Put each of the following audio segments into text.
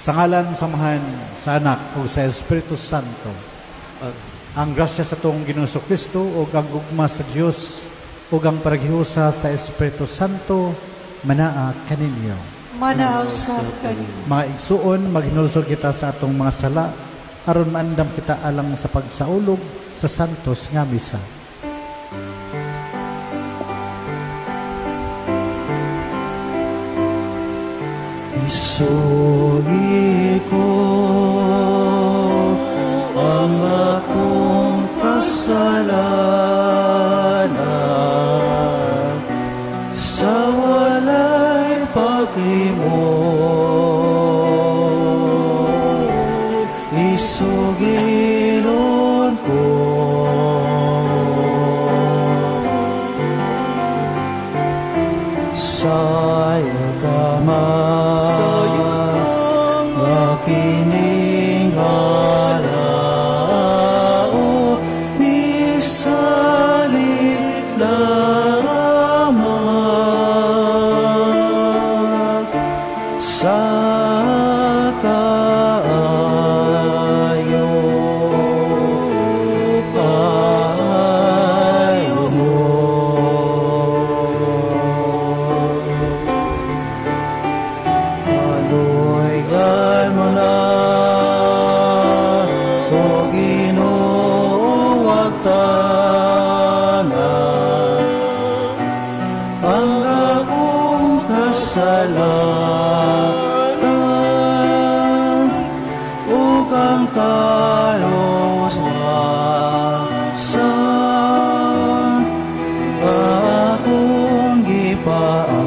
Sa ngalan, samahan, sa Anak, o sa Espiritu Santo. Ang grasya sa tong Ginoong Kristo o ang gugma sa Dios o ang paragihusa sa Espiritu Santo manaa kaninyo. Manaaw sa kaninyo. Mga igsuon, maghinulsol kita sa atong mga sala aron maandam kita alang sa pagsaulog sa santos nga misa. Isugid ko ang akong kasalanan sa walay paglimot. Isugilon ko sa'yo kamay kining alao misalit lamang sa kaayo mo. Haluigan mo na o Ginoo, wagtanan ang akong kasalanan ug ang kaloswasan akong gipaabot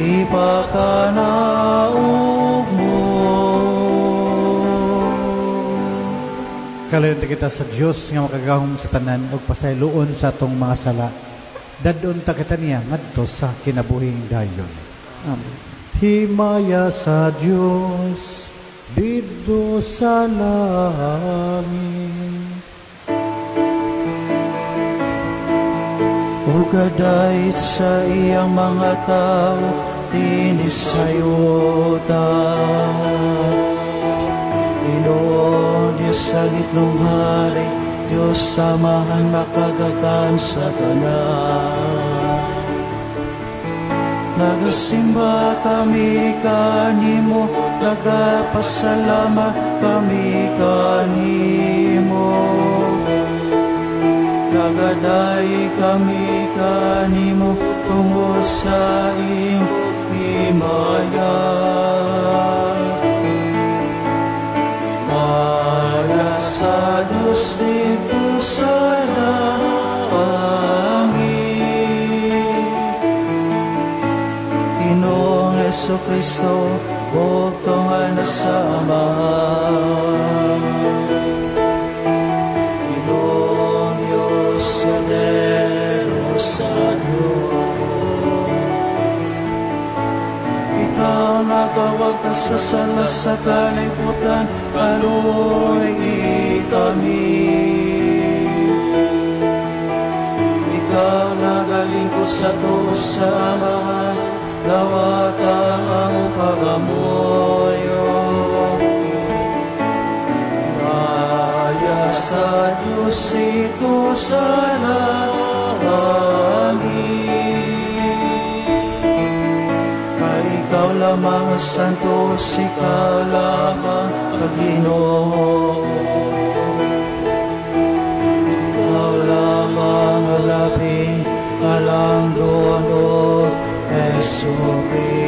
ipakanaog mo. Kalayon kita sa Dios nga makagahom sa tanan ug pasayloon sa atong mga sala. Dadon ta kita niya ngadto sa kinabuhing dayon. Amen. Himaya sa Dios didto sa langit. Ugadait sa iyang mga tao tinisayuta. Ginoo Diyos sa gitnong hari, Diyos samahan makagagan sa tanan. Nagasimba kami kanimo, nagapasalamat kami kanimo. Nagaday kami kanimo tungod sa iyong himaya. Para sa Diyos dito sa langit, Ginoong Jesucristo, huwag tungan na sa Amahan. Ginoong Diyos, Yonero sa Ikaw nagawag ka sa sala sa kalibutan, paluin kami. Ikaw nagalingkod sa tuos sa Amahan, lawatan ang pagamoyo. Raya sa Diyos ito sa langit. Ikaw lamang ang santo, ikaw lamang ang Ginoo. Ikaw lamang ang labing kalangdon, Jesucristo.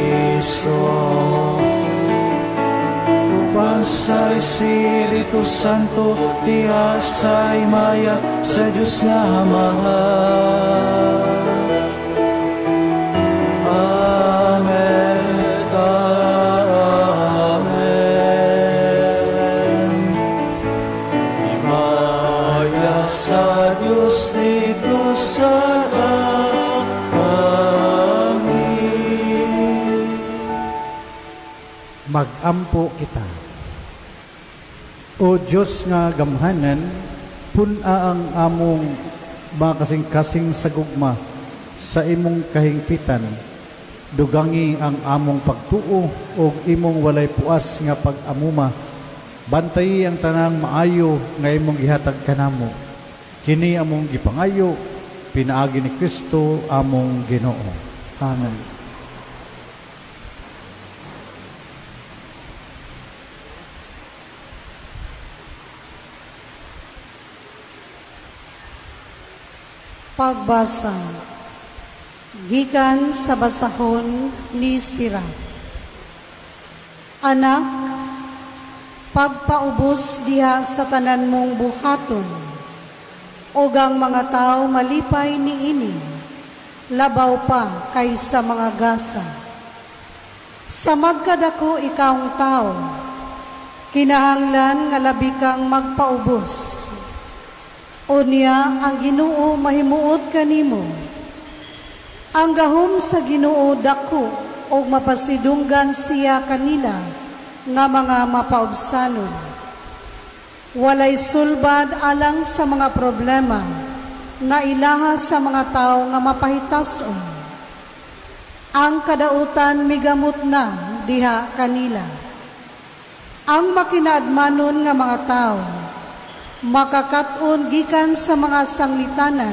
Upang sa Espiritu Santo, diasay maya sa Diyos na Amahan. Sa Diyos dito sa langit. Magampo kita. O Diyos nga gamhanan, puna ang among mga kasing-kasing sa gugma sa imong kahingpitan. dugangi ang among pagtuo o imong walay puas nga pag-amuma. Bantayi ang tanang maayo nga imong gihatag kanamo. Kini among gipangayo, pinaagi ni Kristo among Ginoo. Amen. Pagbasa gikan sa basahon ni Sira. Anak, pagpaubos diha sa tanan mong buhaton, ug ang mga tao malipay niini, labaw pa kaysa mga gasa. Sa magkadako ikawng tao, kinahanglan nga labi kang magpaubos. Unya ang Ginoo mahimuot kanimo. Ang gahom sa Ginoo dako ug mapasidunggan siya kanila nga mga mapaubsanon. Walay sulbad alang sa mga problema nga ilaha sa mga tao nga mapahitason. Ang kadautan migamot na diha kanila. Ang makinaadmanon nga mga tao makakaton gikan sa mga sanglitanan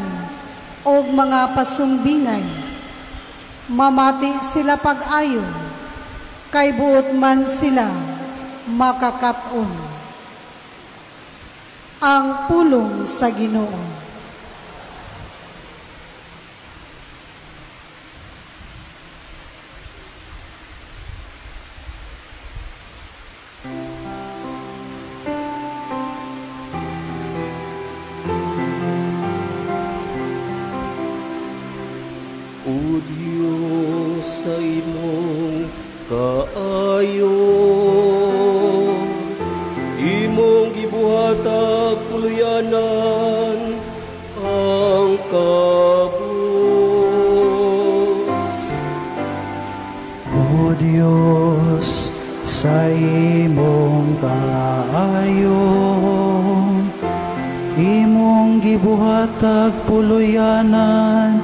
o mga pasumbingay. Mamati sila pag-ayon, kay buot man sila makakaton. Ang pulong sa Ginoo. O Diyos, sa imong kaayo, imong gibuhatag puluyanan ang kabus. O Diyos, sa imong kaayo, imong gibuhatag puluyanan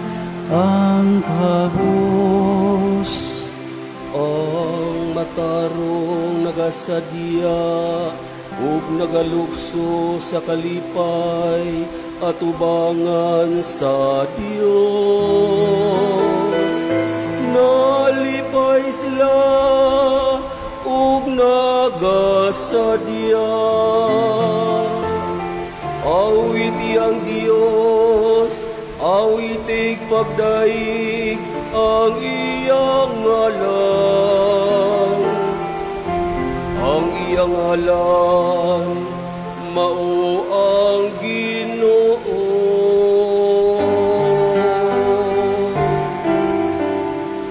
ang kabus. Ang matarong nagasadya ug nagalukso sa kalipay at ubangan sa Dios. Nalipay sila ug nagasadya. Awiti ang Dios, awitig pagdaig ang iyang ngalan. Ang iyang ngalan, mao ang Ginoo.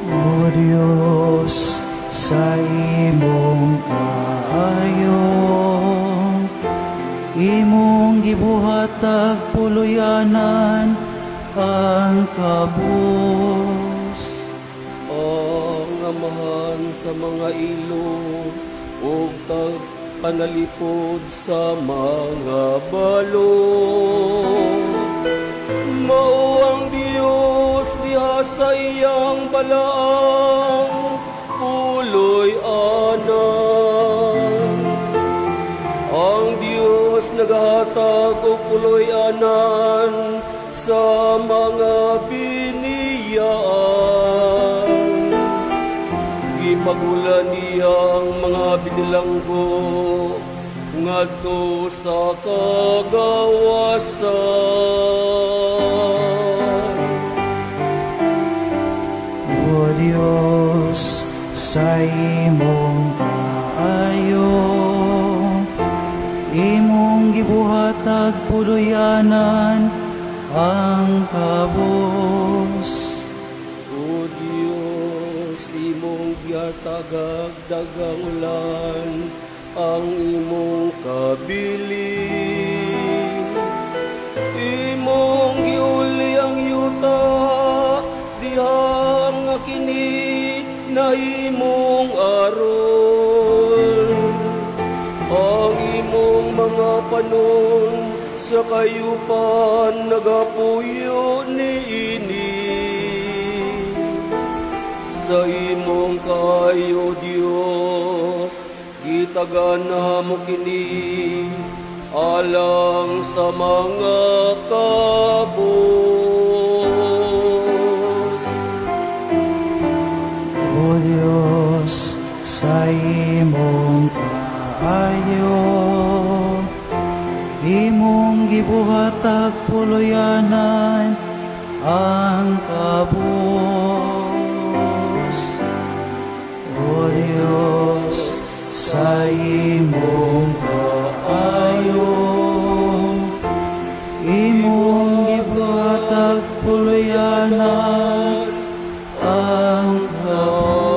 O Diyos, sa imong kaayo, imong gibuhatag puluyanan ang kabus. Ang amahan sa mga ilog ug panalipod sa mga balod. Mao ang Dios diha sa iyang balaang puloy anan. Ang Dios naghatag og puloy anan sa mga biniyaan. Gipagulan niya ang mga binilanggo ngadto sa kagawasan. O Diyos, sa imong kaayo, imong gibuhatag puluyanan ang kabus. O Diyos, imong gihatagag dagang ulan ang imong kabilin. Imong giuli ang yuta diha nga kini na imong aron. Ang imong mga panon sa kayupan nagapuyo niini. sa imong kaayo Dios, gitagana mo kini alang sa mga kabos. O Diyos, sa imong kaayo, imong gibuhatag puloyanan ang kabos. O Diyos, sa imong kaayo, imong gibuhatag puloyanan ang kabos.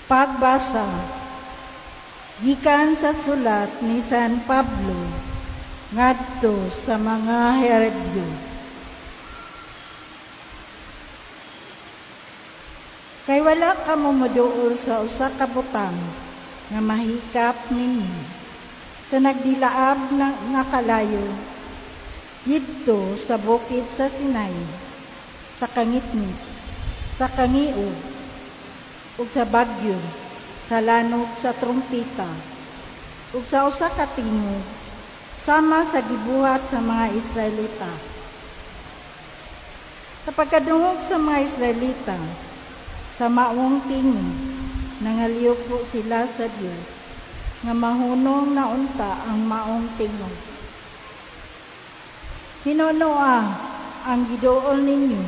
Pagbasa gikan sa sulat ni San Pablo ngadto sa mga Herebyo. Kay wala ka mo maduol sa usa ka butang nga mahikap ninyo sa nagdilaab nga kalayo didto sa bukid sa Sinai, sa kangitngit, sa kangiog, ug sa bagyo, sa lanog sa trumpita, ug sa usa ka tingog, sama sa gibuhat sa mga Israelita. Sa pagkadungog sa mga Israelita, sa maong tingog, nangaliyok po sila sa Dios, nga mahunong na unta ang maong tingog. Hinunoa ang gidool ninyo,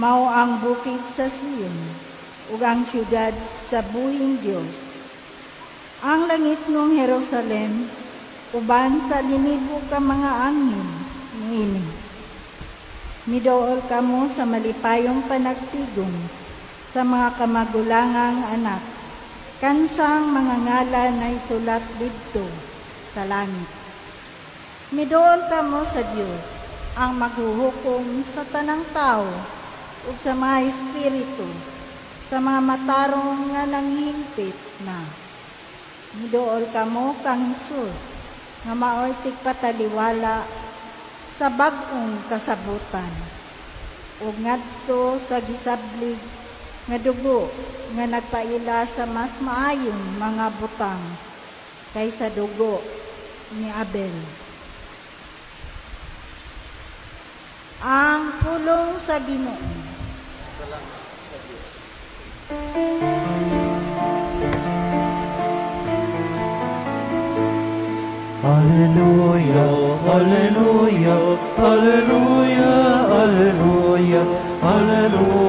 mao ang bukid sa Sion, ug ang syudad sa buhing Dios. Ang langit ng Jerusalem, uban sa linibo ka mga anghel, niini. Midool kamo sa malipayong panagtigong sa mga kamagulangang anak, kansang mga ngalan na isulat didto sa langit. Midool kamo sa Dios, ang maghuhukom sa tanang tao ug sa mga espiritu, sa mga matarong nga nanghingpit na. Midool kamo kang Hesus, nga maoy tigpataliwala sa bag-ong kasabutan, ug ngadto sa gisablig nga dugo nga nagpaila sa mas maayong mga butang kaysa dugo ni Abel. Ang pulong sa Ginoo. Alleluia, alleluia, alleluia, alleluia, alleluia.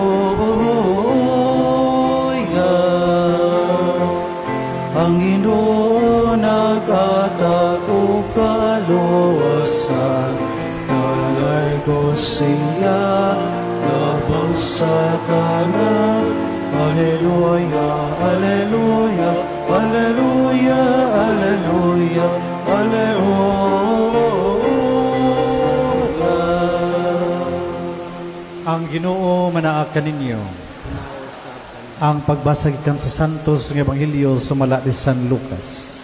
Ang Ginoo nagkatag og kaluwasan, nalargo siya labang sa tanan. Alleluia, alleluia, alleluia, alleluia, alleluia. Ang Ginoo manaag kaninyo. Ang pagbasa gikan sa Santos nga Ebanghelyo sumala ni San Lucas.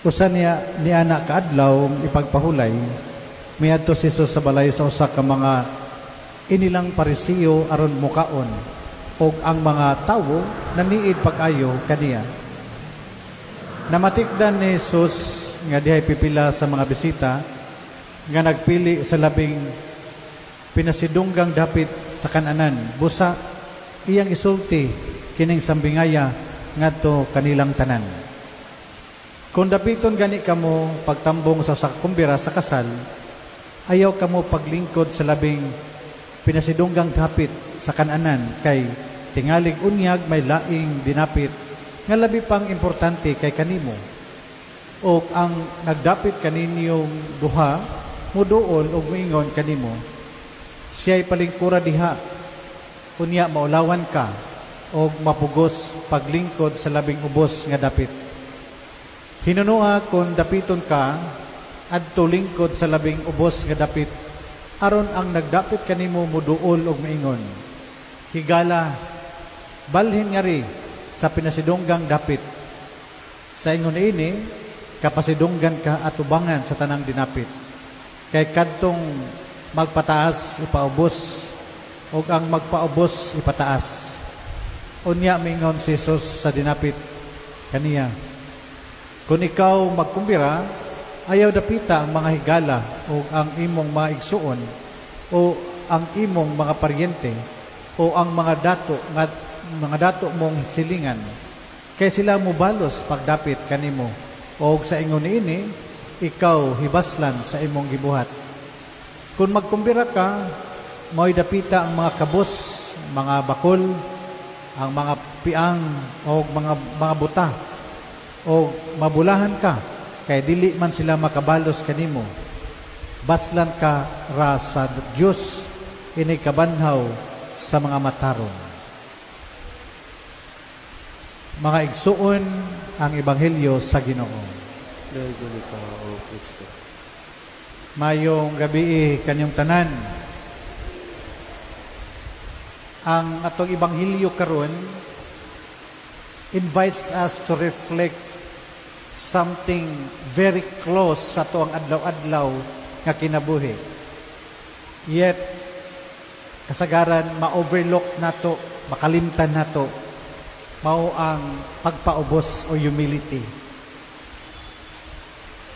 Usa ni anak kaadlaw ipagpahulay, miadto si Jesus sa balay sa usa ka mga inilang Parisiyo aron mukaon, og ang mga tawo naniid pag-ayo kaniya. Namatikdan ni Jesus nga dihay pipila sa mga bisita nga nagpili sa labing pinasidunggang dapit sa kananan. Busa iyang isulti kining sambingaya ngadto kanilang tanan. Kung dapiton gani kamo pagtambong sa kumbira sa kasal, ayaw kamo paglingkod sa labing pinasidunggang dapit sa kananan, kay tingalig unyag may laing dinapit nga labi pang importante kay kanimo. O ang nagdapit kaninyong duha muduol og moingon kanimo, siya'y palingkura diha, unya maulawan ka og mapugos paglingkod sa labing ubos nga dapit. Hinunua kung dapiton ka, adto lingkod sa labing ubos nga dapit, aron ang nagdapit kanimo muduol og maingon. Higala, balhin nga ri sa pinasidunggang dapit. Sa ingon ini, kapasidunggan ka at ubangan sa tanang dinapit. Kay kadtong magpataas, ipaubos, o ang magpaubos, ipataas. Unya mingon si Jesus sa dinapit kaniya. Kung ikaw magkumbira, ayaw dapita ang mga higala o ang imong mga igsuon o ang imong mga paryente o ang mga dato mong silingan. Kay sila mubalos pagdapit kanimo o sa ingon niini, ikaw hibaslan sa imong gibuhat. Kung magkumbira ka, mo'y dapita ang mga kabos, mga bakol, ang mga piang o mga buta o mabulahan ka, kay dili man sila makabalos kanimo. Baslan ka ra sa Dios ini kabanhaw sa mga mataron. Mga igsuon ang ebanghelyo sa Ginoo. Daguli ka, O Kristo. Mayong gabi kanyang tanan. Ang atong ebanghelyo karon invites us to reflect something very close sa tuang adlaw-adlaw nga kinabuhi. Yet, kasagaran, ma-overlook nato, makalimtan nato, mao ang pagpaubos o humility.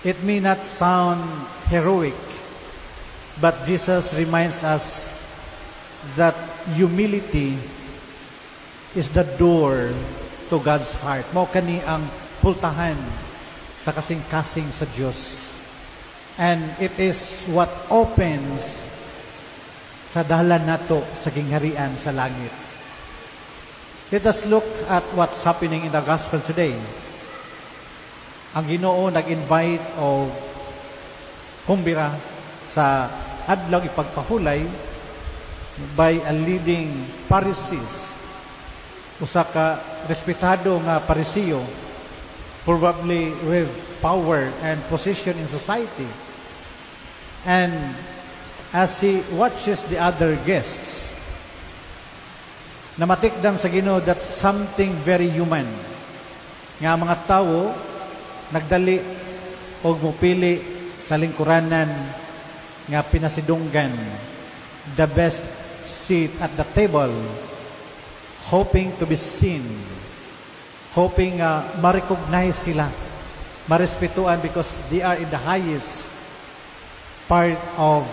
It may not sound heroic, but Jesus reminds us that humility is the door to God's heart. Mao kani ang pultahan sa kasing-kasing sa Dios. And it is what opens sa dalan nato sa gingharian sa langit. Let us look at what's happening in the gospel today. Ang Ginoo nag-invite o kumbira sa adlaw ipagpahulay by a leading Pharisees. Usa ka respetado nga Pariseo, probably with power and position in society. And as he watches the other guests, namatikdan sa Ginoo that something very human. Nga mga tao nagdali o mupili sa lingkuranan nga pinasidunggan the best seat at the table, hoping to be seen, hoping ma-recognize sila, marespetuan because they are in the highest part of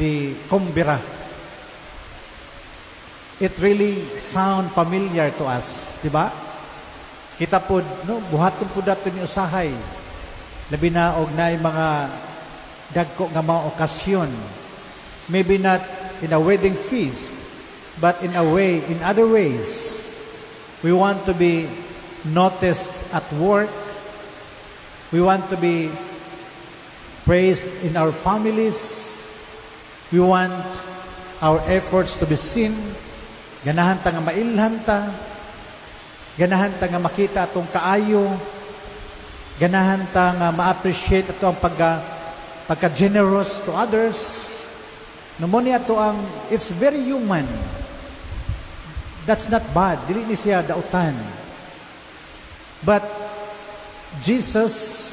the kumbira. It really sound familiar to us, di ba? Kita po, no, buhaton po dato ni usahay. Labi na og na mga dagko nga mga okasyon. Maybe not in a wedding feast, but in other ways. We want to be noticed at work. We want to be praised in our families. We want our efforts to be seen. Ganahan ta nga mailhan ta. Ganahan ta nga makita atong kaayo. Ganahan ta nga ma-appreciate ato ang pagka-generous to others. Numoni ato ang, it's very human. That's not bad. Dili ni siya dautan. But Jesus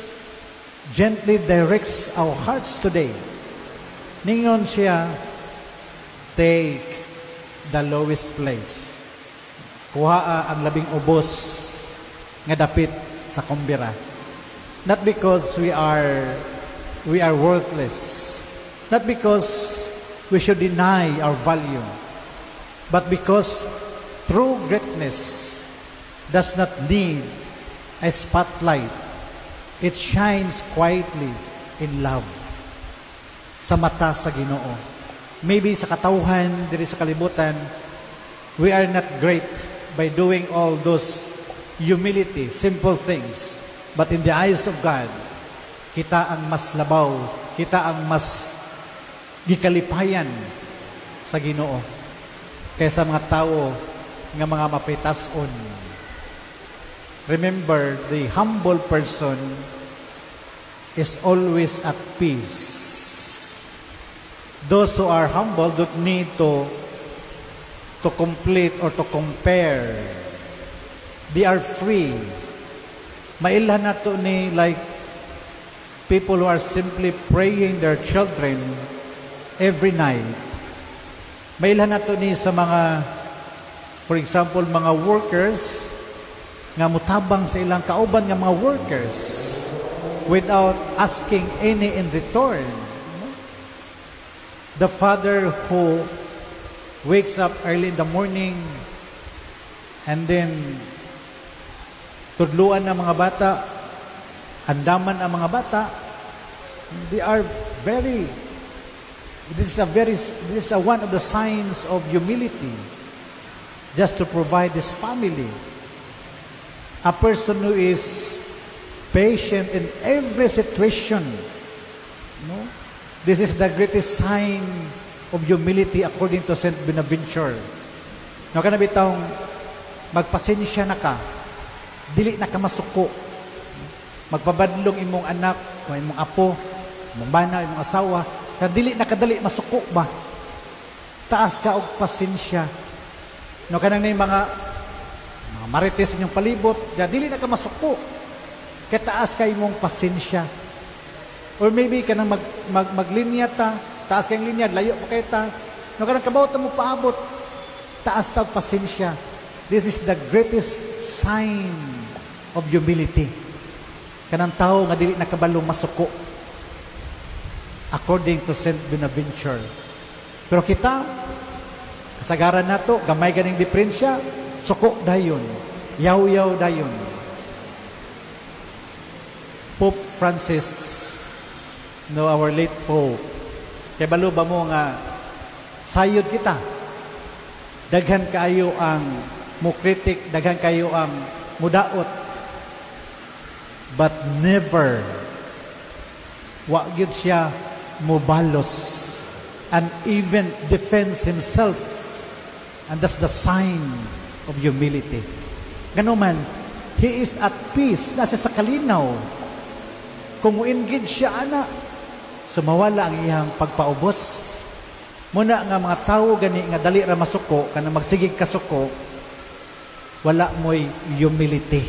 gently directs our hearts today. Ningon siya, take the lowest place. Kuhaa ang labing ubos nga dapit sa kumbira. Not because we are worthless. Not because we should deny our value. But because true greatness does not need a spotlight. It shines quietly in love. Sa mata sa Ginoo. Maybe sa katawhan, diri sa kalibutan, we are not great by doing all those humility, simple things. But in the eyes of God, kita ang mas labaw, kita ang mas gikalipayan sa Ginoo kaysa mga tao nga mga mapitason. remember, the humble person is always at peace. Those who are humble don't need to complete or to compare. They are free. Mailhan na to ni like people who are simply praying their children every night. Mailhan na to ni sa mga, for example, mga workers nga mutabang sa ilang kauban nga mga workers without asking any in return. The father who wakes up early in the morning and then tudluan ang mga bata, andaman ang mga bata, they are very, this is one of the signs of humility, just to provide this family. A person who is patient in every situation, no? This is the greatest sign of humility according to Saint Bonaventure. No, kana bitawng magpasensya na ka, dili na ka masuko. Magpabadlong imong anak, o imong apo, imong bana, imong asawa, na dili na kadali masuko ba? Taas ka og pasensya. No, kanang mga marites inyong palibot, dili na ka masuko. Kaya taas ka imong pasensya. Or maybe kanang maglinya ta, taas kayong linya, layo pa kayo ta. No, kanang kabawat mo paabot, taas ta pasensya. This is the greatest sign of humility. Kanang tao nga dili nakabalo masuko. According to Saint Bonaventure. Pero kita, kasagaran nato, gamay ganing diferensya, suko dayon, yaw-yaw dayon. Pope Francis, no, our late Pope, kay balo ba mo nga sayod kita, daghan kayo ang mukritik, daghan kayo ang mudaot, but never wa gyud siya mubalos and even defends himself, and that's the sign of humility. Ganuman, he is at peace, nasa sa kalinaw. Kung muingid siya ana, sumawala ang iyang pagpaubos. Muna nga mga tao gani nga dali ra masuko, kana magsigig kasuko, wala mo'y humility.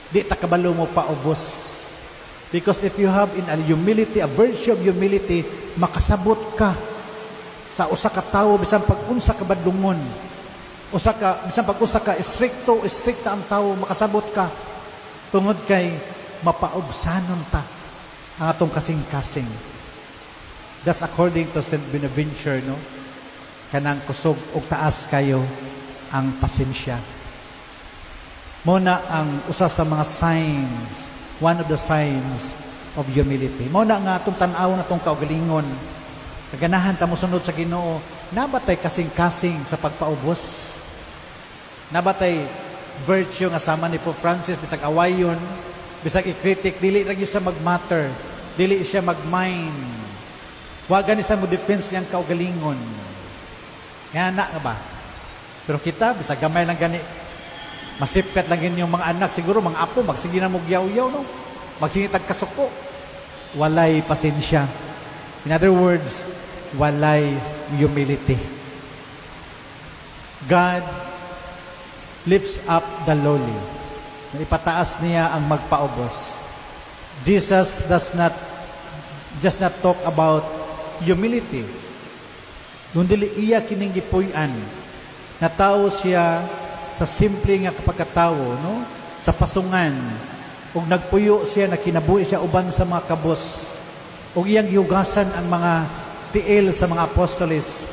Di ta kabalo mo paubos. Because if you have in a humility, a virtue of humility, makasabot ka sa usa ka tawo bisan pag-unsa ka badlungon. Bisan pag-usa ka stricta ang tawo, makasabot ka tungod kay mapaubsanon ta ang atong kasing-kasing. That's according to Saint Bonaventure, no? Kanang kusog og taas kayo ang pasensya. Muna ang usa sa mga signs, one of the signs of humility. Muna nga atong tan-aw na itong kaugalingon. Kaganahan ta mo sunod sa Ginoo, nabatay kasing-kasing sa pagpaubos. Nabatay virtue nga sama ni Pope Francis, bisag awayon, bisag i-critic, dili lagi siya mag-matter, dili siya mag-mind. Waga ni sa mo defense niyang kaugalingon. Yan na nga ba? Pero kita, bisag gamay lang gani, masipkat lang yun yung mga anak, siguro mga apo, magsige na mugyaw-yaw, no? Magsige tagkasuko. Walay pasensya. In other words, walay humility. God lifts up the lowly. Ipataas niya ang magpaubos. Jesus does not just not talk about humility. Kundi iya kining gipuy-an na tao siya sa simple nga kapagkatawo, no? Sa pasungan. Ug nagpuyo siya, na kinabuhi siya uban sa mga kabos. Ug iyang gihugasan ang mga tiil sa mga apostoles.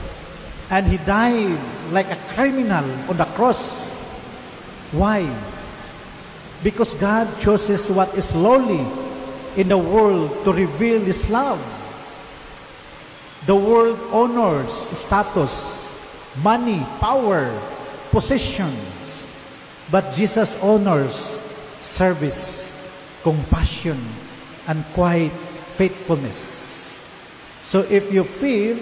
And he died like a criminal on the cross. Why? Because God chooses what is lowly in the world to reveal His love. The world honors status, money, power, possessions. But Jesus honors service, compassion, and quiet faithfulness. So if you feel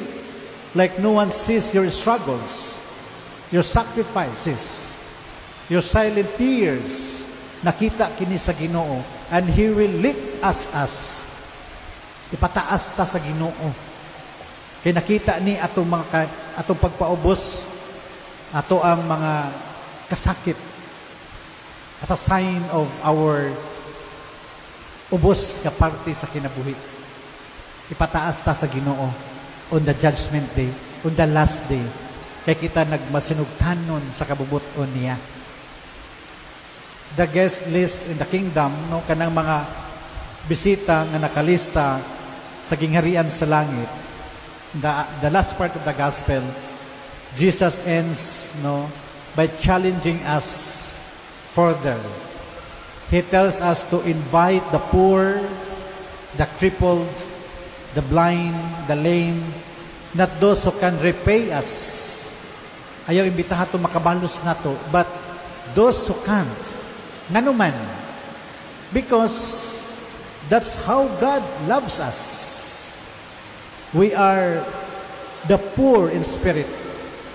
like no one sees your struggles, your sacrifices, your silent tears, nakita kini sa Ginoo, and He will lift us. Ipataas ta sa Ginoo. Kay nakita ni atong pagpaubos, ato ang mga kasakit as a sign of our ubos nga parte sa kinabuhi. Ipataas ta sa Ginoo on the judgment day, on the last day, kay kita nagmasinugtanon sa kabubuton niya. The guest list in the kingdom, no, kanang mga bisita nga nakalista sa gingharian sa langit. The last part of the gospel, Jesus ends, no, by challenging us further. He tells us to invite the poor, the crippled, the blind, the lame, not those who can repay us. Ayaw imbitahan to makabalos na to, but those who can't. Ngano man? Because that's how God loves us. We are the poor in spirit.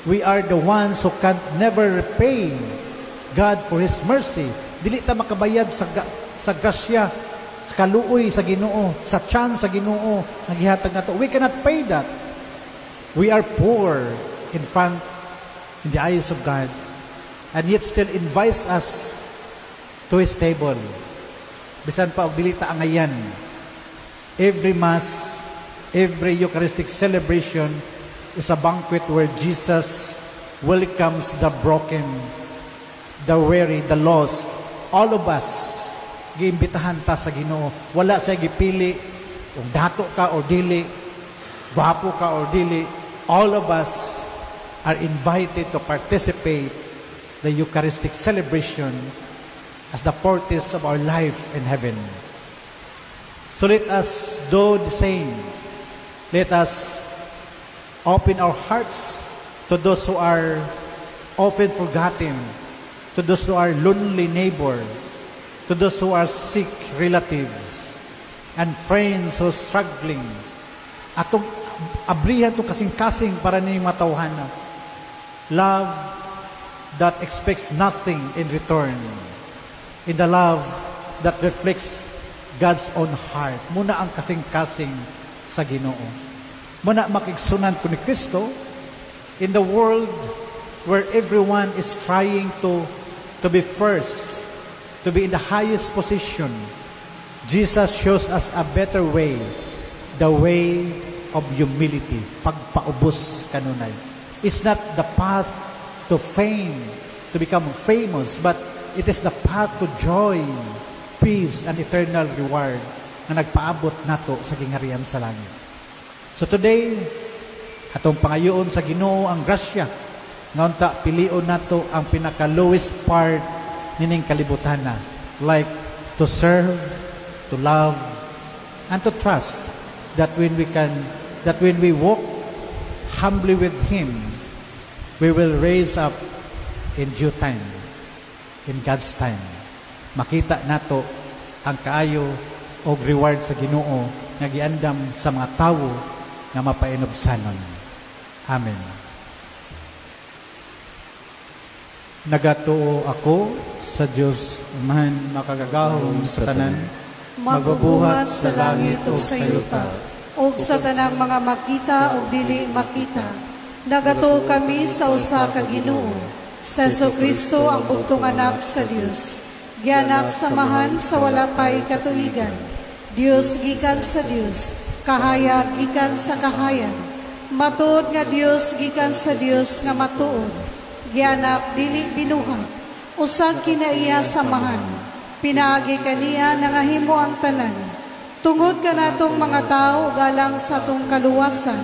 We are the ones who can't never repay God for His mercy. Dili ta makabayad sa grasya, sa kaluoy sa Ginoo, sa tiyan sa Ginoo, nagihatag nato. We cannot pay that. We are poor in the eyes of God, and yet still invites us to His table. Bisan pa og dili ta angayan. Every Mass, every Eucharistic celebration is a banquet where Jesus welcomes the broken, the weary, the lost. All of us, giimbitahan ta sa Ginoo. Wala siya gipili kung dato ka o dili, gwapo ka o dili. All of us are invited to participate the Eucharistic celebration as the foretaste of our life in heaven. So let us do the same. Let us open our hearts to those who are often forgotten, to those who are lonely neighbor, to those who are sick relatives, and friends who are struggling. Atong abrihan to kasing-kasing para ninyong matawhana. Love that expects nothing in return. In the love that reflects God's own heart. Muna ang kasing-kasing sa Ginoo. Muna makigsunan ko ni Kristo in the world where everyone is trying to be first, to be in the highest position. Jesus shows us a better way, the way of humility, pagpaubos kanunay. It's not the path to fame, to become famous, but it is the path to joy, peace, and eternal reward na nagpaabot nato sa gingharian sa langit. So today, atong pangayoon sa Ginoo ang grasya. Ngayon ta, pilion nato ang pinaka-lowest part nining kalibutan na, like to serve, to love, and to trust that when we walk humbly with Him, we will raise up in due time, in God's time. Makita nato ang kaayo o reward sa Ginoo nga giandam sa mga tawo nga mapainobsanon. Amen. Nagatuo ako sa Diyos man makagagahom sa tanan, magbubuhat sa langit o sa yuta, o sa tanang mga makita o dili makita. Nagatuo kami sa usa ka Ginoo, sa Jesucristo ang bugtong anak sa Dios. Gianak samahan sa wala pay katuigan. Dios gikan sa Dios, kahayag gikan sa kahayan. Matuod nga Dios gikan sa Dios nga matuod. Gianak dili binuhat, usag kinaiya samahan. Pinaagi kaniya nangahimo ang tanan. Tungod ka natong mga tao galang sa tong kaluwasan.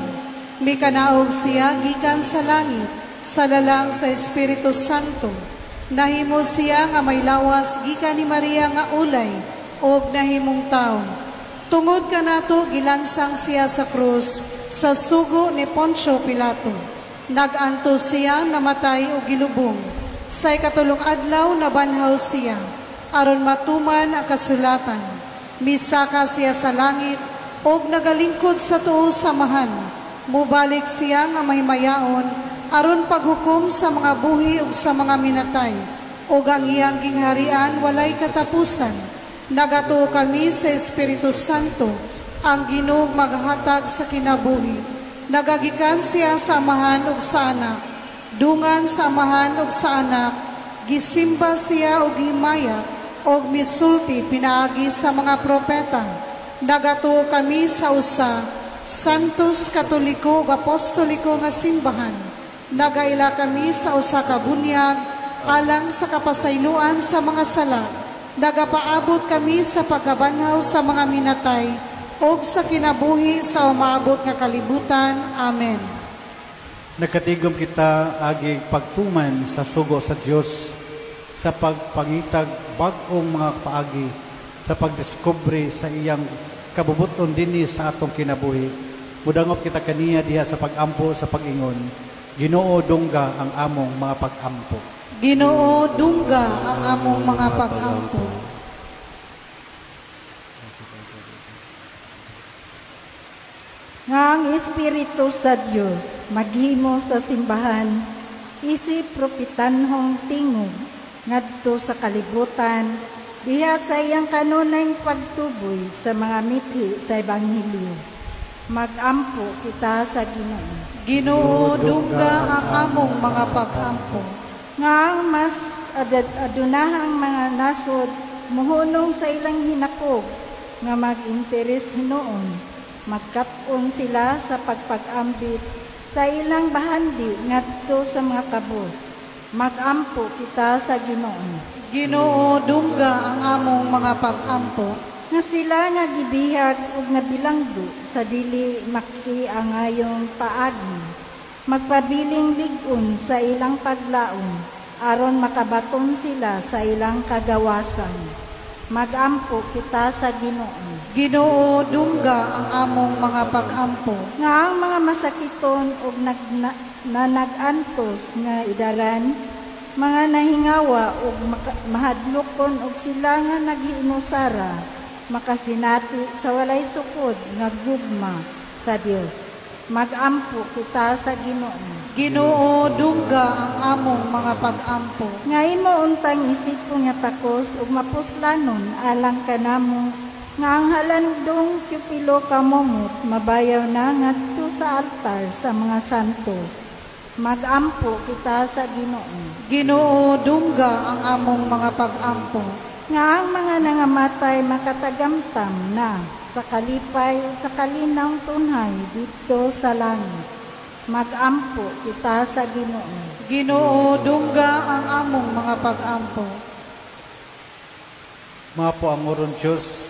Mikanaog siya gikan sa langit, sa lalang sa Espiritu Santo. Nahimo siya nga may lawas gikan ni Maria nga ulay, og nahimong tao. Tungod ka nato gilansang siya sa krus, sa sugo ni Poncio Pilato. Naganto siya namatay o gilubong. Sa ikatulong adlaw nabanhaw siya, aron matuman ang kasulatan. Misaka siya sa langit, og nagalingkod sa tuo samahan. Mubalik siya nga mahimayaon, aron paghukom sa mga buhi ug sa mga minatay. ug ang iyang gingharian walay katapusan. Nagato kami sa Espiritu Santo, ang Ginoo maghatag sa kinabuhi. Nagagikan siya sa amahan ug sa anak, dungan sa amahan ug sa anak, gisimba siya ug himaya, ug misulti pinaagi sa mga propeta. Nagato kami sa usa, santos, katoliko ug apostoliko nga simbahan. Nagaila kami sa usa ka bunyag, alang sa kapasayloan sa mga sala. Nagapaabot kami sa pagkabanhaw sa mga minatay, ug sa kinabuhi sa umaabot nga kalibutan. Amen. Nakatigom kita agi pagtuman sa sugo sa Dios sa pagpangitag bag-ong mga paagi sa pagdiskubre sa iyang kabubuton dinhi sa atong kinabuhi. Mudangop kita kaniya diha sa pagampo sa pag-ingon. Ginoo dungga ang among mga pag-ampo. Ginoo dungga ang among mga pag-ampo. Nga ang Espiritu sa Dios maghimo sa simbahan, isip propitanhong tingog ngadto sa kalibutan, diha sa iyang kanunay pagtuboy sa mga mithi sa Ebanghelyo. Mag-ampo kita sa Ginoo. Ginoo dungga ang among mga pag-ampo. Nga ang mas adunahang mga nasod muhunong sa ilang hinakog nga mag-interes hinoon, magkat-on sila sa pagpag-ambit sa ilang bahandi ngadto sa mga kabus. Mag-ampo kita sa Ginoo. Ginoo dungga ang among mga pag-ampo. Nga sila nga gibihag ug nabilanggo sa dili makiangayong paagi, magpabiling ligon sa ilang paglaom aron makabaton sila sa ilang kagawasan. Mag-ampo kita sa Ginoo. Ginoo dungga ang among mga pag-ampo. Nga ang mga masakiton ug nanagantos nga idaran, mga nahingawa ug mahadlokon ug sila nga naghiinusara, makasinati sa walay sukod nga gugma sa Dios. Mag-ampo kita sa Ginoo. Ginoo dungga ang among mga pag-ampo. Nga imo untang isipo nga takos ug mapuslanon alang kanamo, nga ang halandong tiyupilo kamomot mabayaw na ngadto sa altar sa mga santos. Mag-ampo kita sa Ginoo. Ginoo dungga ang among mga pag-ampo. Nga ang mga nangamatay makatagamtam na sa kalipay sa kalinang tunhay dito sa langit. Mag-ampo kita sa Ginoo. Ginoo dungga ang among mga pag-ampo. Mga po ang oron Diyos,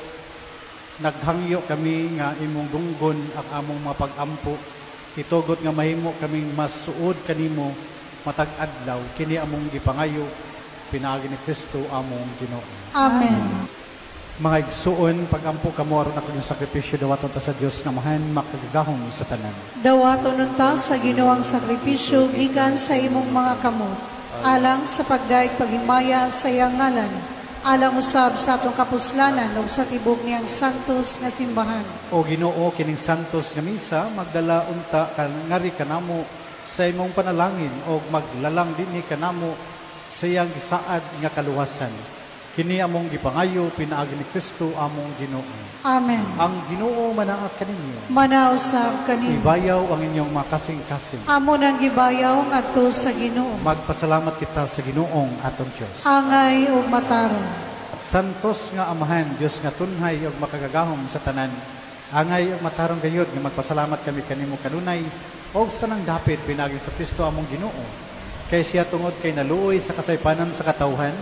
naghangyo kami nga imong dunggon ang among mga pag-ampo. Itugot nga mahimo kaming masuod kanimo matag-adlaw kini among gipangayo pinaagi ni Kristo among Ginoo. Amen. Mga igsuon, pag-ampo kamo aron ako yung sakripisyo dawaton ta sa Dios nga mahan makagagahom sa tanan. Dawaton ta sa Ginoong sakripisyo gikan sa imong mga kamot, alang sa pagdaig paghimaya sa iyang ngalan, alang usab sa atong kapuslanan ug sa tibok niyang santos nga simbahan. O Ginoo, kining santos nga misa magdala unta ngari kanamo sa imong panalangin o maglalang dinhi kanamo sa iyang gisaad nga kaluwasan. Kini among gipangayo pinaagi ni Kristo among Ginoo. Amen. Ang Ginoo manaak kaninyo. Manausab kaninyo. Ibayaw ang inyong makasing-kasing. Amo nang gibayaw ngadto sa Ginoo. Magpasalamat kita sa Ginoong atong Dios. Angay ug matarong. Santos nga amahan, Dios nga tunhay ug makagagahom sa tanan. Angay ug matarong gayud nga magpasalamat kami kanimo kanunay og sa nang dapit pinagi sa Kristo among Ginoo. Kay siya tungod kay naluoy sa kasaypanan sa katawhan,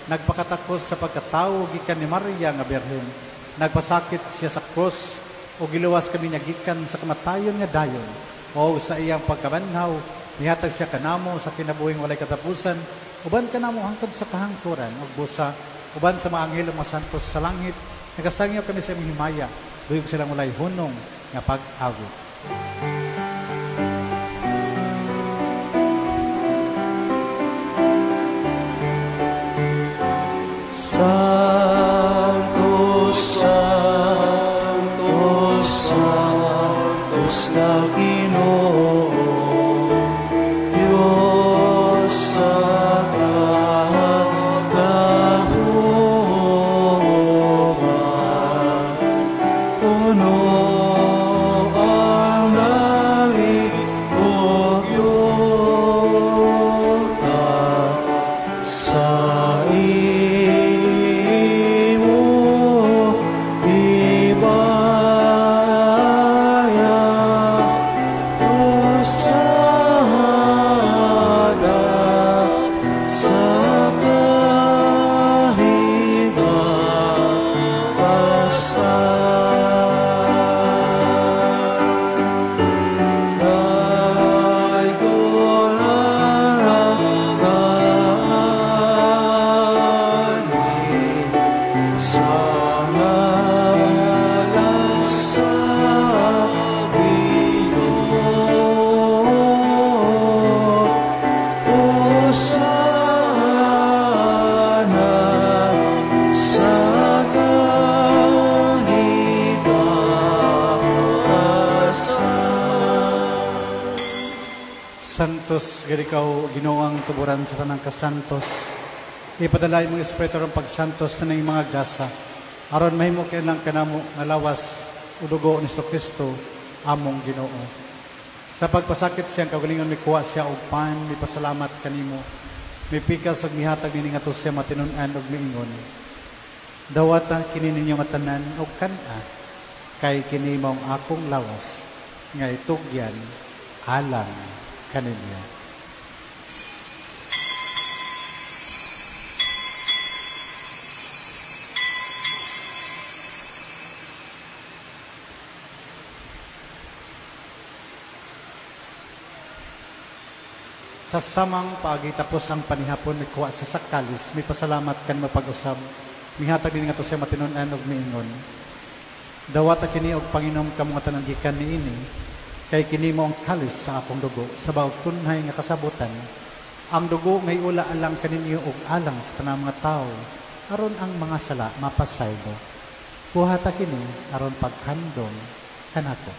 nagpakatakos sa pagkatao gikan ni Maria nga Birhen. Nagpasakit siya sa cross o giluwas kami niya gikan sa kamatayon nga dayon. O sa iyang pagkabanhaw, nihatag siya kanamo sa kinabuhing walay katapusan, uban kanamo hangtod sa kahangturan ug busa, uban sa mga anghel mga santos sa langit, nagasangyo kami sa imong himaya, duyog silang walay hunong nga pag-awit. Santos, Santos, Santos na Ginoo, Diyos sa Santos, ikaw ginuang tuburan sa tanang kasantos. Ipadalay mong espiritu ng pagsantos na ng mga gasa. Aron mahimo kailang kanamo nalawas udugo ni Kristo among Ginoo. Sa pagpasakit siyang kagalingon mi kuha siya og pan, mi pasalamat kanimo. Mi pikas ug mihatag nini ngadto siya matinun-an ug miingon. Dawata kini ninyo matanan og kana kay kini maong akong lawas nga itugyan alang kaninyo. Sa samang pagitapos ang panihapon mi kuha sa sakalis, mi pasalamat kan mapag-usab. Mihatag din nga to siya matinon-an og miingon. Dawata kini og panginom kamo nga tanan gikan niini. Kay kini mo ang kalis sa akong dugo, sa bawat tunhay nga kasabutan, ang dugo ngay ula alang kaninyo og alang sa tanang mga tao, aron ang mga sala mapasaylo. Buhata kini aron paghandom kanako.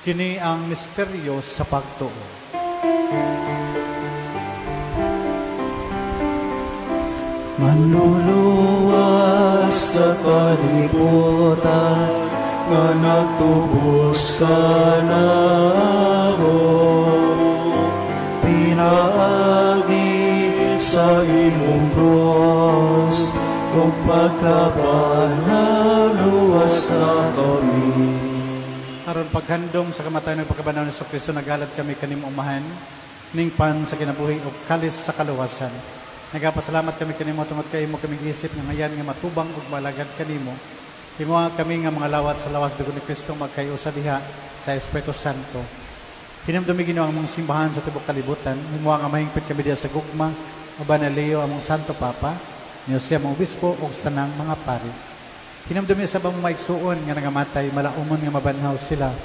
Kini ang misteryo sa pagtuo. Manluluwas sa kalibutan nga nagtubos ka na mo. Pinaagi sa imong cross ug pagkabanaluwas na kami. Aron paghandom sa kamatayon ng pagkabanaw ni Kristo, nagalad kami kanim umahan, ning pan sa kinabuhi o kalis sa kaluwasan. Nagapasalamat kami kanimo tungod kay imo kami isip nga ngayan nga matubang ug malagad kanimo. Himo kami nga mga lawat sa lawas dugo ni Kristo magkayo sa diha sa Espiritu Santo. Hinamdumi Ginoo ang mong simbahan sa tibok kalibutan. Himo nga mahingpit kami diha sa gugma, uban na Leo among Santo Papa, niyo siya mong obispo ug sa tanang mga pari. Hinamdumi sa bang maigsuon nga nangamatay, malaumon nga mabanhaw sila,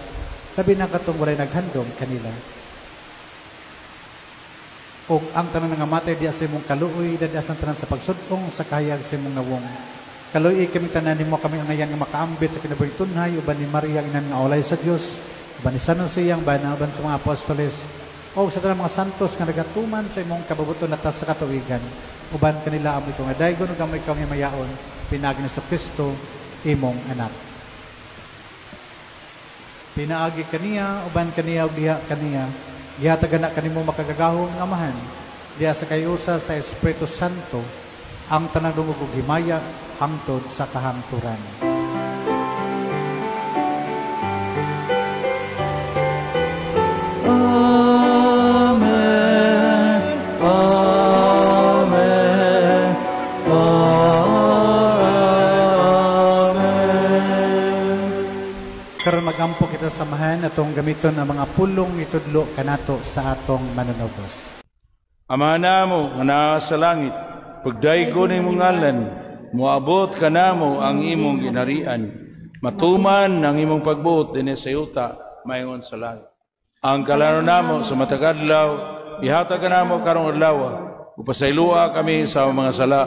labi na katong walay naghandom kanila. O ang tanan nangamatay diya sa imong kaluoy, dadias ng tanan sa pagsudong sa kahayag sa imong nawong. Kaluoy kami tanan nimo kami ang ngayan nga makaambit sa kinabuhing tunhay, uban ni Maria inan nga olay sa Dios, uban ni San Jose ang bana, uban sa mga apostoles, o sa tanang mga santos nga nagatuman sa imong kababuton natas sa katuwigan, uban kanila amo ito nga daygon ug amay kami mayaon, pinagi ni Kristo imong anak. Pinaagi kaniya, uban kaniya ug diha kaniya, gihatagan na kanimo makagagahong amahan, diha sa kayusa sa Espiritu Santo, ang tanang dungog ug himaya hangtod sa kahangturan. Karon magampo kita samahan atong gamiton ang mga pulong itudlo kanato sa atong manunubos. Amahan namo nga naa sa langit, pagdaygo ning mong ngalan, moabot kanamo ang imong ginharian. Matuman ang imong pagbuot dinhi sa yuta mayon sa langit. Ang kalano namo sa matag adlaw, ihatag kanamo karong adlaw. Upasaylua kami sa mga sala,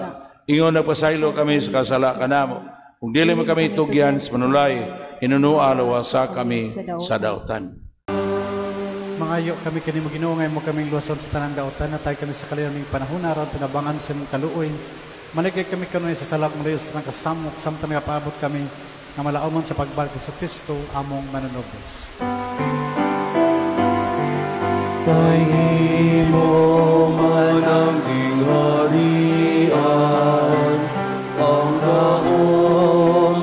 ingon nagpasaylo kami sa kasala kanamo. Kung dili man kami tugyan sa panulay, inunua lawasa kami sa dautan. Mangayo kami kanimo Ginoo nga mo kaming luwason sa tanang dautan, natay kami sa kalilang panahon aron tinabangan sa imong kaluoy. Maligay kami kanunay sa salak mo Dios ng kasamok samtang nagapaabot kami nga malaumon sa pagbalik sa Kristo among manunubos. Pahimo man ang gingharian, ang daom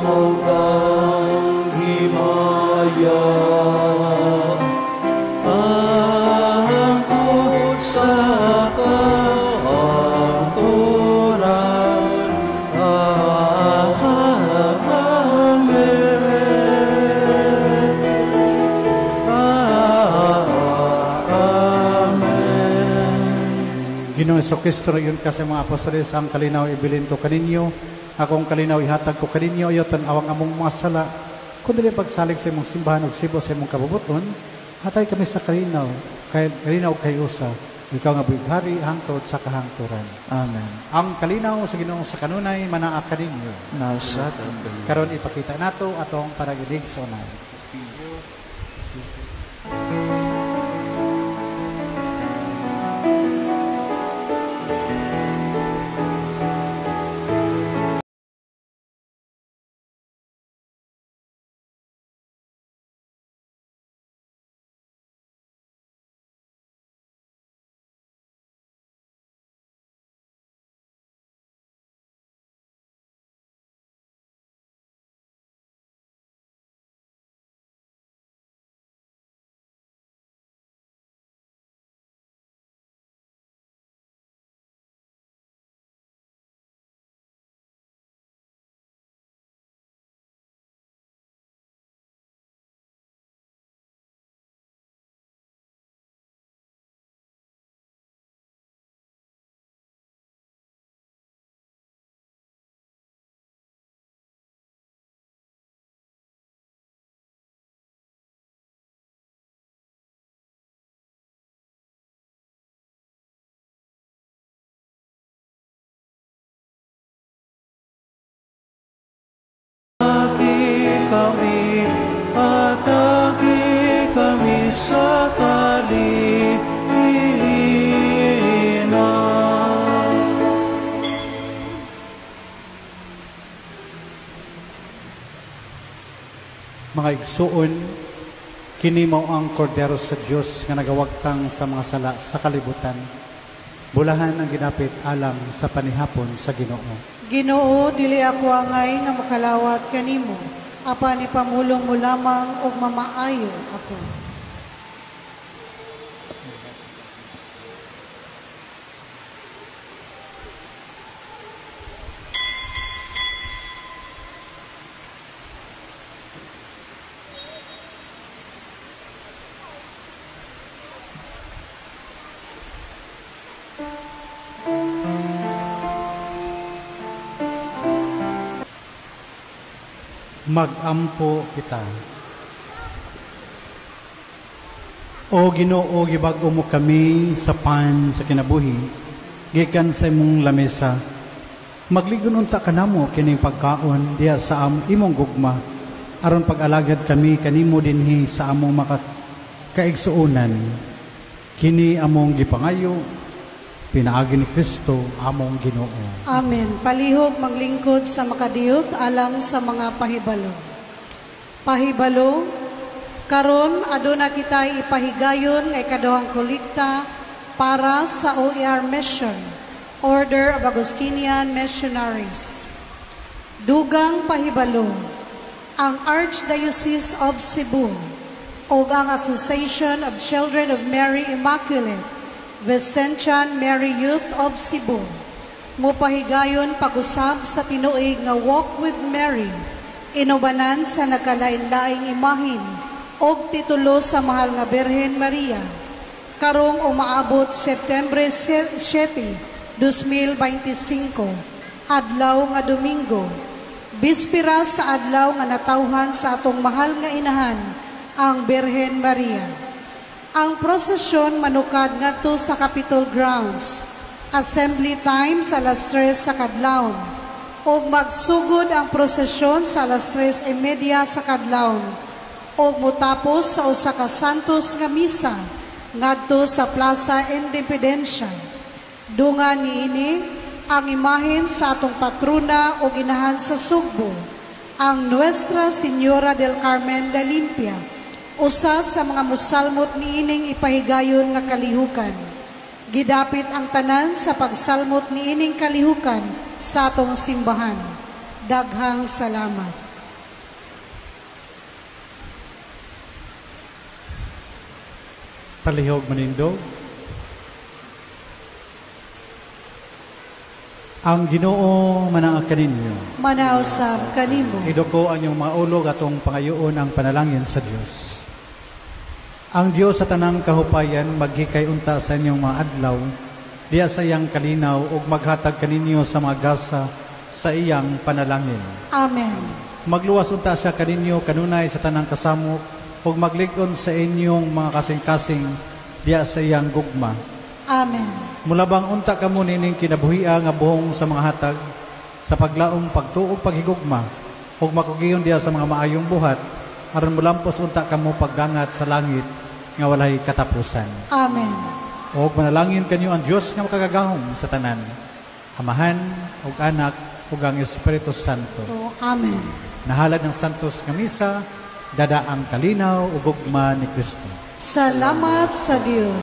ang himaya, angkot sa kaangkuran. Ginoong Jesucristo yun kasi mga apostoles, ang kalinaw ibilin ko kaninyo, akong kalinaw ihatag ko kaninyo, iyo tanawang among mga sala, kundi pagsalig sa imong simbahan o sibo sa imong kabubuton, hatay kami sa kalinaw kay usa, ikaw nga bighari hangtod sa kahangturan. Amen. Ang kalinaw sa Ginoong sa kanunay manaa kaninyo. Nausat. Karon ipakita nato atong paragidig sa unay. Atagi kami sa kalihinan. Mga igsuon, kini mao ang kordero sa Dios nga nagawagtang sa mga sala sa kalibutan. Bulahan ang ginapit alang sa panihapon sa Ginoo. Ginoo, dili ako angay nga makalawat kanimo. Apan ipamulong mo lamang og mamaayo ako. Magampo kita. O Ginoo, gibag-o mo kami sa pan sa kinabuhi, gikan sa imong lamesa. Magligon unta kanamo kining pagkaon diya sa imong gugma, aron pag-alagad kami kanimo dinhi sa among kaigsuonan. Kini among gipangayo, pinaagi ni Kristo among Ginoo. Amen. Palihog maglingkod sa makadiyot alang sa mga pahibalo. Pahibalo, karon aduna kitay ipahigayon nga ikaduhang kolekta para sa OER Mission, Order of Augustinian Missionaries. Dugang pahibalo, ang Archdiocese of Cebu o ang Association of Children of Mary Immaculate, Vincentian Mary Youth of Cebu, mupahigayon pag-usab sa tinuig nga Walk with Mary, inubanan sa nagkalain-laing imahin og titulo sa mahal nga Birhen Maria, karong umaabot September 7, 2025, adlaw nga Domingo, bispera sa adlaw nga natawhan sa atong mahal nga inahan, ang Birhen Maria. Ang prosesyon manukad ngadto sa Capitol Grounds. Assembly time sa alas 3 sa kadlawon. ug magsugod ang prosesyon sa alas 3:30 sa kadlawon ug motapos sa usa ka santos nga misa ngadto sa Plaza Independencia. Dungan niini ang imahen sa atong patrona ug inahan sa Sugbo, ang Nuestra Señora del Carmen de Limpia, usa sa mga musalmot niining ipahigayon nga kalihukan. Gidapit ang tanan sa pagsalmot niining kalihukan sa atong simbahan. Daghang salamat. Palihog manindog. Ang Ginoo manang kaninyo. Manausab kanimo. Idoko ang iyong mga ulog atong pangayoon ang panalangin sa Dios. Ang Dios sa tanang kahupayan maghikay unta sa inyong mga adlaw, diya sa iyang kalinaw ug maghatag kaninyo sa mga gasa sa iyang panalangin. Amen. Magluwas unta siya kaninyo kanunay sa tanang kasamok ug maglig-on sa inyong mga kasing-kasing diya sa iyang gugma. Amen. Mulabang unta kamo nining kinabuhia nga buhong sa mga hatag sa paglaom pagtuog paghigugma ug makugiyon diya sa mga maayong buhat aron mulampos unta kamo pagdangat sa langit nga walay katapusan. Amen. Og manalangin kanyo ang Dios nga makagagahom sa tanan, Amahan ug Anak ug ang Espiritu Santo. O, amen. Nahalad ng santos nga misa, dadaang kalinaw ug gugma ni Kristo. Salamat sa Dios.